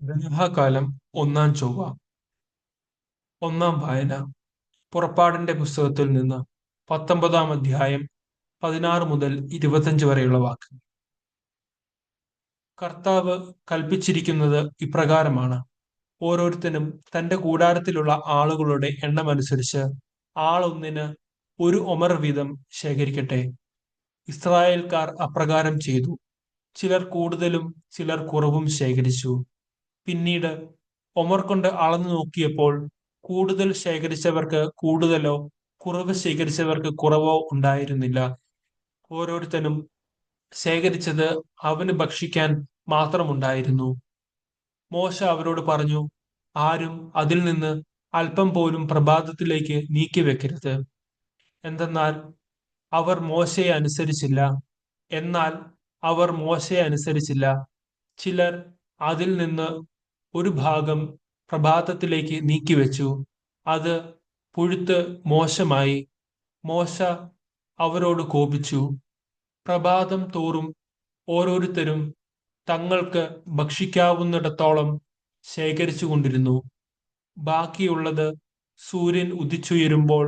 ഗ്രഹകാലം ഒന്നാം ചൊവ്വ. ഒന്നാം വായന. പുറപ്പാടിന്റെ പുസ്തകത്തിൽ നിന്ന് 19-ാം അധ്യായം 16 മുതൽ 25 വരെയുള്ള വാക്യങ്ങൾ. കർത്താവ് കൽപ്പിച്ചിരിക്കുന്നത് ഇപ്രകാരമാണ്: ഓരോരുത്തനും തന്റെ കൂടാരത്തിലുള്ള ആളുകളുടെ എണ്ണമനുസരിച്ച് ആളൊന്നിന് ഒരു ഒമർ വീതം ശേഖരിക്കട്ടെ. ഇസ്രായേൽക്കാർ അപ്രകാരം ചെയ്തു. ചിലർ കൂടുതലും ചിലർ കുറവും ശേഖരിച്ചു. പിന്നീട് ഒമർ കൊണ്ട് അളന്നു നോക്കിയപ്പോൾ കൂടുതൽ ശേഖരിച്ചവർക്ക് കൂടുതലോ കുറവ് ശേഖരിച്ചവർക്ക് കുറവോ ഉണ്ടായിരുന്നില്ല. ഓരോരുത്തനും ശേഖരിച്ചത് അവന് ഭക്ഷിക്കാൻ മാത്രമുണ്ടായിരുന്നു. മോശ അവരോട് പറഞ്ഞു: ആരും അതിൽ നിന്ന് അല്പം പോലും പ്രഭാതത്തിലേക്ക് നീക്കിവെക്കരുത്. എന്തെന്നാൽ അവർ മോശയെ അനുസരിച്ചില്ല. എന്നാൽ അവർ മോശയെ അനുസരിച്ചില്ല. ചിലർ അതിൽ നിന്ന് ഒരു ഭാഗം പ്രഭാതത്തിലേക്ക് നീക്കിവെച്ചു. അത് പുഴുത്ത് മോശമായി. മോശ അവരോട് കോപിച്ചു. പ്രഭാതം തോറും ഓരോരുത്തരും തങ്ങൾക്ക് ഭക്ഷിക്കാവുന്നിടത്തോളം ശേഖരിച്ചു കൊണ്ടിരുന്നു. ബാക്കിയുള്ളത് സൂര്യൻ ഉദിച്ചുയരുമ്പോൾ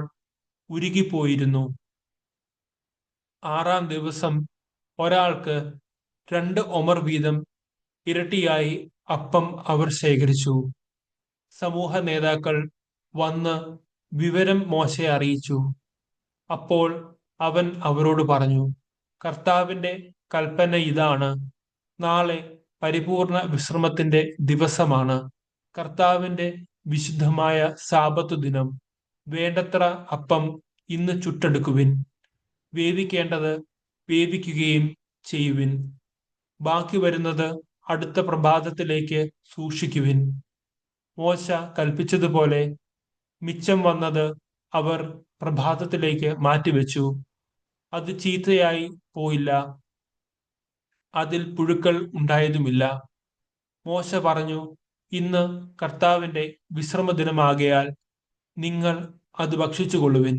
ഉരുകിപ്പോയിരുന്നു. ആറാം ദിവസം ഒരാൾക്ക് 2 ഒമർ വീതം ഇരട്ടിയായി അപ്പം അവർ ശേഖരിച്ചു. സമൂഹ നേതാക്കൾ വന്ന് വിവരം മോശയെ അറിയിച്ചു. അപ്പോൾ അവൻ അവരോട് പറഞ്ഞു: കർത്താവിന്റെ കൽപ്പന ഇതാണ്: നാളെ പരിപൂർണ വിശ്രമത്തിന്റെ ദിവസമാണ്, കർത്താവിന്റെ വിശുദ്ധമായ സാബത്ത് ദിനം. വേണ്ടത്ര അപ്പം ഇന്ന് ചുട്ടെടുക്കുവിൻ. വേവിക്കേണ്ടത് വേവിക്കുകയും ചെയ്യുവിൻ. ബാക്കി വരുന്നത് അടുത്ത പ്രഭാതത്തിലേക്ക് സൂക്ഷിക്കുവിൻ. മോശ കൽപ്പിച്ചതുപോലെ മിച്ചം വന്നത് അവർ പ്രഭാതത്തിലേക്ക് മാറ്റിവെച്ചു. അത് ചീത്തയായി പോയില്ല, അതിൽ പുഴുക്കൾ ഉണ്ടായതുമില്ല. മോശ പറഞ്ഞു: ഇന്ന് കർത്താവിന്റെ വിശ്രമദിനമാകയാൽ നിങ്ങൾ അത് ഭക്ഷിച്ചുകൊള്ളുവിൻ.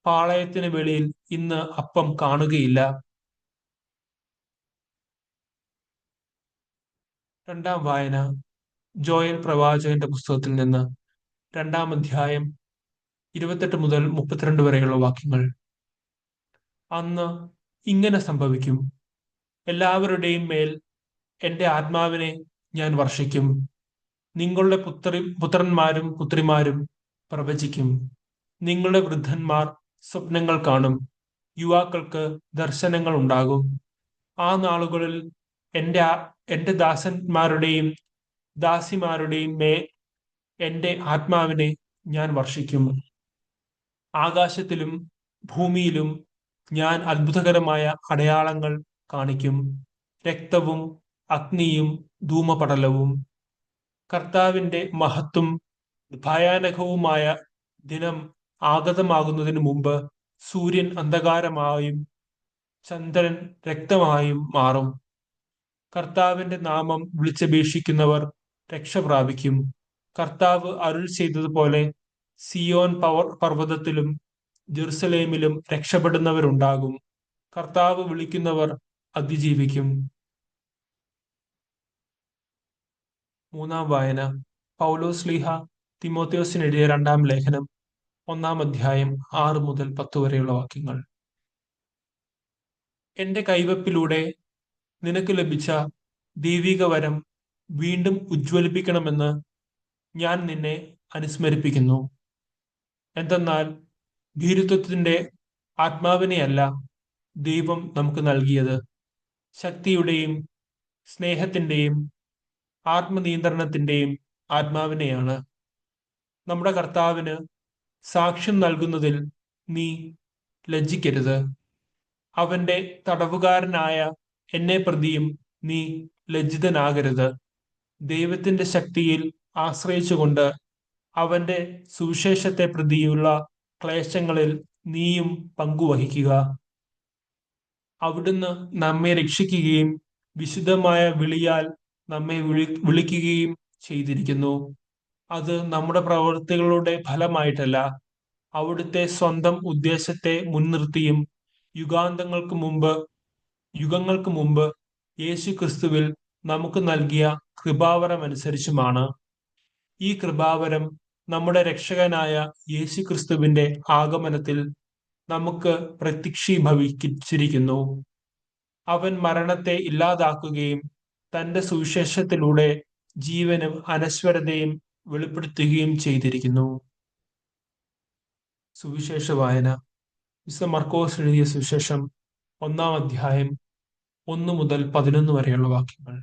പാളയത്തിന് വെളിയിൽ ഇന്ന് അപ്പം കാണുകയില്ല. രണ്ടാം വായന. ജോയൽ പ്രവാചകന്റെ പുസ്തകത്തിൽ നിന്ന് 2-ാം അധ്യായം 28 മുതൽ 32 വരെയുള്ള വാക്യങ്ങൾ. അന്ന് ഇങ്ങനെ സംഭവിക്കും: എല്ലാവരുടെയും മേൽ എന്റെ ആത്മാവിനെ ഞാൻ വർഷിക്കും. നിങ്ങളുടെ പുത്രന്മാരും പുത്രിമാരും പ്രവചിക്കും. നിങ്ങളുടെ വൃദ്ധന്മാർ സ്വപ്നങ്ങൾ കാണും. യുവാക്കൾക്ക് ദർശനങ്ങൾ ഉണ്ടാകും. ആ നാളുകളിൽ എന്റെ ദാസന്മാരുടെയും ദാസിമാരുടെയും മേൽ എന്റെ ആത്മാവിനെ ഞാൻ വർഷിക്കും. ആകാശത്തിലും ഭൂമിയിലും ഞാൻ അത്ഭുതകരമായ അടയാളങ്ങൾ കാണിക്കും: രക്തവും അഗ്നിയും ധൂമപടലവും. കർത്താവിന്റെ മഹത്തും ഭയാനകവുമായ ദിനം ആഗതമാകുന്നതിന് മുമ്പ് സൂര്യൻ അന്ധകാരമായും ചന്ദ്രൻ രക്തമായും മാറും. കർത്താവിന്റെ നാമം വിളിച്ചപേക്ഷിക്കുന്നവർ രക്ഷ പ്രാപിക്കും. കർത്താവ് അരുൾ ചെയ്തതുപോലെ സിയോൻ പർവ്വതത്തിലും ജെറുസലേമിലും രക്ഷപ്പെടുന്നവരുണ്ടാകും. കർത്താവ് വിളിക്കുന്നവർ അതിജീവിക്കും. മൂന്നാം വായന. പൗലോസ്ലീഹ തിമോഥെയോസിനെഴുതിയ 2-ാം ലേഖനം 1-ാം അധ്യായം 6 മുതൽ 10 വരെയുള്ള വാക്യങ്ങൾ. എന്റെ കൈവപ്പിലൂടെ നിനക്ക് ലഭിച്ച ദൈവിക വരം വീണ്ടും ഉജ്ജ്വലിപ്പിക്കണമെന്ന് ഞാൻ നിന്നെ അനുസ്മരിപ്പിക്കുന്നു. എന്തെന്നാൽ ഭീരുത്വത്തിന്റെ ആത്മാവിനെയല്ല ദൈവം നമുക്ക് നൽകിയത്, ശക്തിയുടെയും സ്നേഹത്തിന്റെയും ആത്മനിയന്ത്രണത്തിന്റെയും ആത്മാവിനെയാണ്. നമ്മുടെ കർത്താവിന് സാക്ഷ്യം നൽകുന്നതിൽ നീ ലജ്ജിക്കരുത്. അവന്റെ തടവുകാരനായ എന്നെ പ്രതിയും നീ ലജ്ജിതനാകരുത്. ദൈവത്തിന്റെ ശക്തിയിൽ ആശ്രയിച്ചുകൊണ്ട് അവന്റെ സുവിശേഷത്തെ പ്രതിയുള്ള ക്ലേശങ്ങളിൽ നീയും പങ്കുവഹിക്കുക. അവിടുന്ന് നമ്മെ രക്ഷിക്കുകയും വിശുദ്ധമായ വിളിയാൽ നമ്മെ വിളിക്കുകയും ചെയ്തിരിക്കുന്നു. അത് നമ്മുടെ പ്രവൃത്തികളുടെ ഫലമായിട്ടല്ല, അവിടുത്തെ സ്വന്തം ഉദ്ദേശത്തെ മുൻനിർത്തിയും യുഗങ്ങൾക്ക് മുമ്പ് യേശു ക്രിസ്തുവിൽ നമുക്ക് നൽകിയ കൃപാവരം അനുസരിച്ചുമാണ്. ഈ കൃപാവരം നമ്മുടെ രക്ഷകനായ യേശുക്രിസ്തുവിന്റെ ആഗമനത്തിൽ നമുക്ക് പ്രത്യക്ഷീഭവിച്ചിരിക്കുന്നു. അവൻ മരണത്തെ ഇല്ലാതാക്കുകയും തന്റെ സുവിശേഷത്തിലൂടെ ജീവനും അനശ്വരതയും വെളിപ്പെടുത്തുകയും ചെയ്തിരിക്കുന്നു. സുവിശേഷ വായന. വിശുദ്ധ മർക്കോസ് എഴുതിയ സുവിശേഷം 1-ാം അധ്യായം 1 മുതൽ 11 വരെയുള്ള വാക്യങ്ങൾ.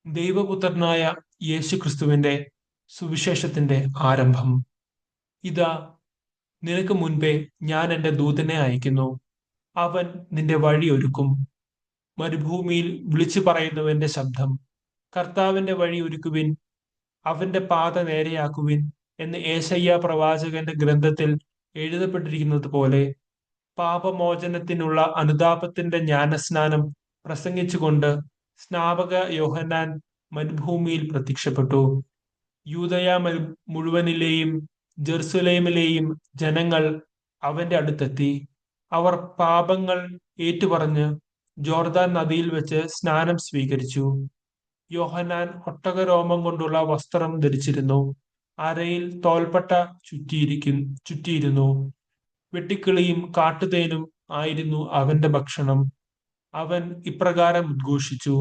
ദൈവപുത്രനായ യേശുക്രിസ്തുവിന്റെ സുവിശേഷത്തിന്റെ ആരംഭം. ഇതാ, നിനക്ക് മുൻപേ ഞാൻ എൻ്റെ ദൂതനെ അയക്കുന്നു. അവൻ നിന്റെ വഴി ഒരുക്കും. മരുഭൂമിയിൽ വിളിച്ചു പറയുന്നവന്റെ ശബ്ദം, കർത്താവിന്റെ വഴി ഒരുക്കുവിൻ, അവന്റെ പാത നേരെയാക്കുവിൻ എന്ന് ഏശയ്യാ പ്രവാചകന്റെ ഗ്രന്ഥത്തിൽ എഴുതപ്പെട്ടിരിക്കുന്നത് പോലെ പാപമോചനത്തിനുള്ള അനുതാപത്തിന്റെ ജ്ഞാനസ്നാനം പ്രസംഗിച്ചുകൊണ്ട് സ്നാപക യോഹന്നാൻ മരുഭൂമിയിൽ പ്രത്യക്ഷപ്പെട്ടു. യൂദയ മുഴുവനിലെയും ജെറുസലേമിലെയും ജനങ്ങൾ അവന്റെ അടുത്തെത്തി. അവർ പാപങ്ങൾ ഏറ്റുപറഞ്ഞ് ജോർദാൻ നദിയിൽ വെച്ച് സ്നാനം സ്വീകരിച്ചു. യോഹന്നാൻ ഒട്ടകരോമം കൊണ്ടുള്ള വസ്ത്രം ധരിച്ചിരുന്നു. അരയിൽ തോൽപ്പട്ട ചുറ്റിയിരുന്നു. വെട്ടിക്കിളിയും കാട്ടുതേനും ആയിരുന്നു അവന്റെ ഭക്ഷണം. അവൻ ഇപ്രകാരം ഉദ്ഘോഷിച്ചു: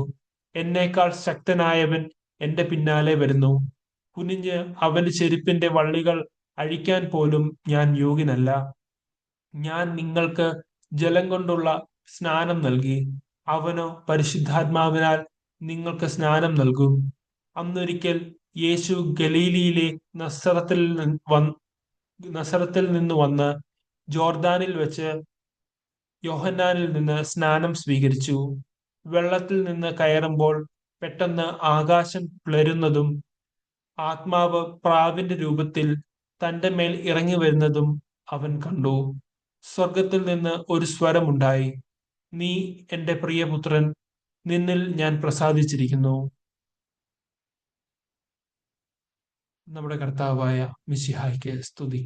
എന്നേക്കാൾ ശക്തനായവൻ എന്റെ പിന്നാലെ വരുന്നു. കുനിഞ്ഞ് അവന്റെ ചെരുപ്പിന്റെ വള്ളികൾ അഴിക്കാൻ പോലും ഞാൻ യോഗ്യനല്ല. ഞാൻ നിങ്ങൾക്ക് ജലം കൊണ്ടുള്ള സ്നാനം നൽകി, അവനോ പരിശുദ്ധാത്മാവിനാൽ നിങ്ങൾക്ക് സ്നാനം നൽകും. അന്നൊരിക്കൽ യേശു ഗലീലിയിലെ നസറത്തിൽ നിന്ന് വന്ന് ജോർദാനിൽ വെച്ച് യോഹന്നാനിൽ നിന്ന് സ്നാനം സ്വീകരിച്ചു. വെള്ളത്തിൽ നിന്ന് കയറുമ്പോൾ പെട്ടെന്ന് ആകാശം പിളരുന്നതും ആത്മാവ് പ്രാവിന്റെ രൂപത്തിൽ തന്റെ മേൽ ഇറങ്ങി വരുന്നതും അവൻ കണ്ടു. സ്വർഗത്തിൽ നിന്ന് ഒരു സ്വരമുണ്ടായി: നീ എന്റെ പ്രിയപുത്രൻ, നിന്നിൽ ഞാൻ പ്രസാദിച്ചിരിക്കുന്നു. നമ്മുടെ കർത്താവായ മിശിഹായ്ക്ക് സ്തുതി.